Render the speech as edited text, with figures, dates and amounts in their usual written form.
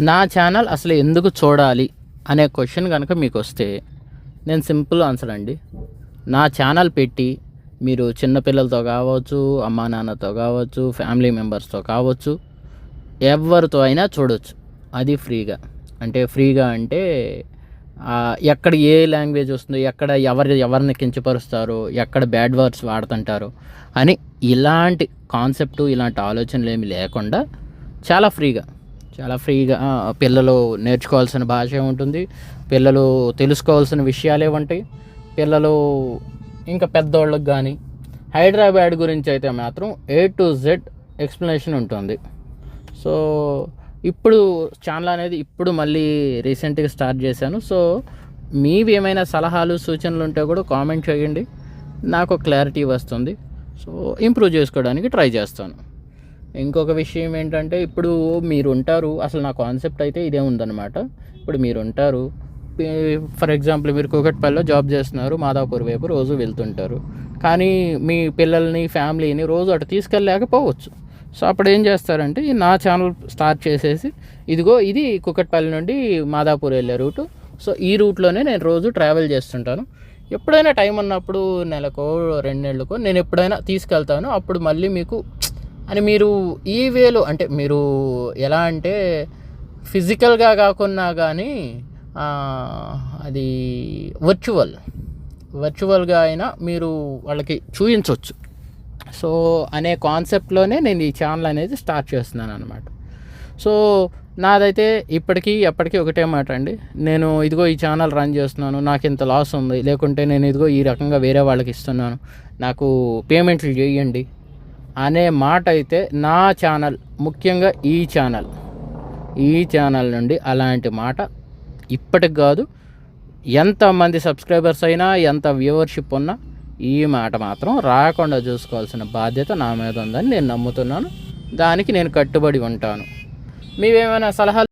నా ఛానల్ అసలు ఎందుకు చూడాలి అనే క్వశ్చన్ కనుక మీకు వస్తే నేను సింపుల్ ఆన్సర్ అండి. నా ఛానల్ పెట్టి మీరు చిన్నపిల్లలతో కావచ్చు, అమ్మా నాన్నతో కావచ్చు, ఫ్యామిలీ మెంబర్స్తో కావచ్చు, ఎవరితో అయినా చూడవచ్చు. అది ఫ్రీగా. అంటే ఎక్కడ ఏ లాంగ్వేజ్ వస్తుందో, ఎక్కడ ఎవరిని కించపరుస్తారో, ఎక్కడ బ్యాడ్ వర్డ్స్ వాడుతుంటారో అని ఇలాంటి కాన్సెప్టు, ఇలాంటి ఆలోచనలు ఏమి లేకుండా చాలా ఫ్రీగా పిల్లలు నేర్చుకోవాల్సిన భాష ఉంటుంది, పిల్లలు తెలుసుకోవాల్సిన విషయాలే ఉంటాయి. పిల్లలు ఇంకా పెద్దోళ్ళకి కానీ హైదరాబాద్ గురించి అయితే మాత్రం A to Z ఎక్స్ప్లెనేషన్ ఉంటుంది. సో ఇప్పుడు ఛానల్ అనేది ఇప్పుడు మళ్ళీ రీసెంట్గా స్టార్ట్ చేశాను. సో మీవి ఏమైనా సలహాలు సూచనలు ఉంటే కూడా కామెంట్ చేయండి, నాకు క్లారిటీ వస్తుంది. సో ఇంప్రూవ్ చేసుకోవడానికి ట్రై చేస్తాను. ఇంకొక విషయం ఏంటంటే, ఇప్పుడు మీరు ఉంటారు, అసలు నా కాన్సెప్ట్ అయితే ఇదే ఉందన్నమాట. ఇప్పుడు మీరు ఉంటారు, ఫర్ ఎగ్జాంపుల్ మీరు కూకట్పల్లిలో జాబ్ చేస్తున్నారు, మాదాపూర్ వైపు రోజు వెళ్తుంటారు, కానీ మీ పిల్లల్ని ఫ్యామిలీని రోజు అటు తీసుకెళ్ళలేకపోవచ్చు. సో అప్పుడు ఏం చేస్తారంటే, నా ఛానల్ స్టార్ట్ చేసేసి ఇదిగో ఇది కూకట్పల్లి నుండి మాదాపూర్ వెళ్ళే రూటు, సో ఈ రూట్లోనే నేను రోజు ట్రావెల్ చేస్తుంటాను. ఎప్పుడైనా టైం ఉన్నప్పుడు నెలకో 2 నెలలకో నేను ఎప్పుడైనా తీసుకెళ్తాను. అప్పుడు మళ్ళీ మీకు అని మీరు ఈ వేలో అంటే మీరు ఎలా అంటే ఫిజికల్గా కాకున్నా కానీ అది వర్చువల్గా అయినా మీరు వాళ్ళకి చూపించవచ్చు. సో అనే కాన్సెప్ట్లోనే నేను ఈ ఛానల్ అనేది స్టార్ట్ చేస్తున్నాను అనమాట. సో నాదైతే ఎప్పటికీ ఒకటే మాట అండి, నేను ఇదిగో ఈ ఛానల్ రన్ చేస్తున్నాను, నాకు ఇంత లాస్ ఉంది, లేకుంటే నేను ఇదిగో ఈ రకంగా వేరే వాళ్ళకి ఇస్తున్నాను, నాకు పేమెంట్లు చేయండి అనే మాట అయితే నా ఛానల్, ముఖ్యంగా ఈ ఛానల్ నుండి అలాంటి మాట ఇప్పటికి కాదు, ఎంతమంది సబ్స్క్రైబర్స్ అయినా, ఎంత వ్యూవర్షిప్ ఉన్నా ఈ మాట మాత్రం రాకుండా చూసుకోవాల్సిన బాధ్యత నా మీద ఉందని నేను నమ్ముతున్నాను. దానికి నేను కట్టుబడి ఉంటాను. మీవేమైనా సలహాలు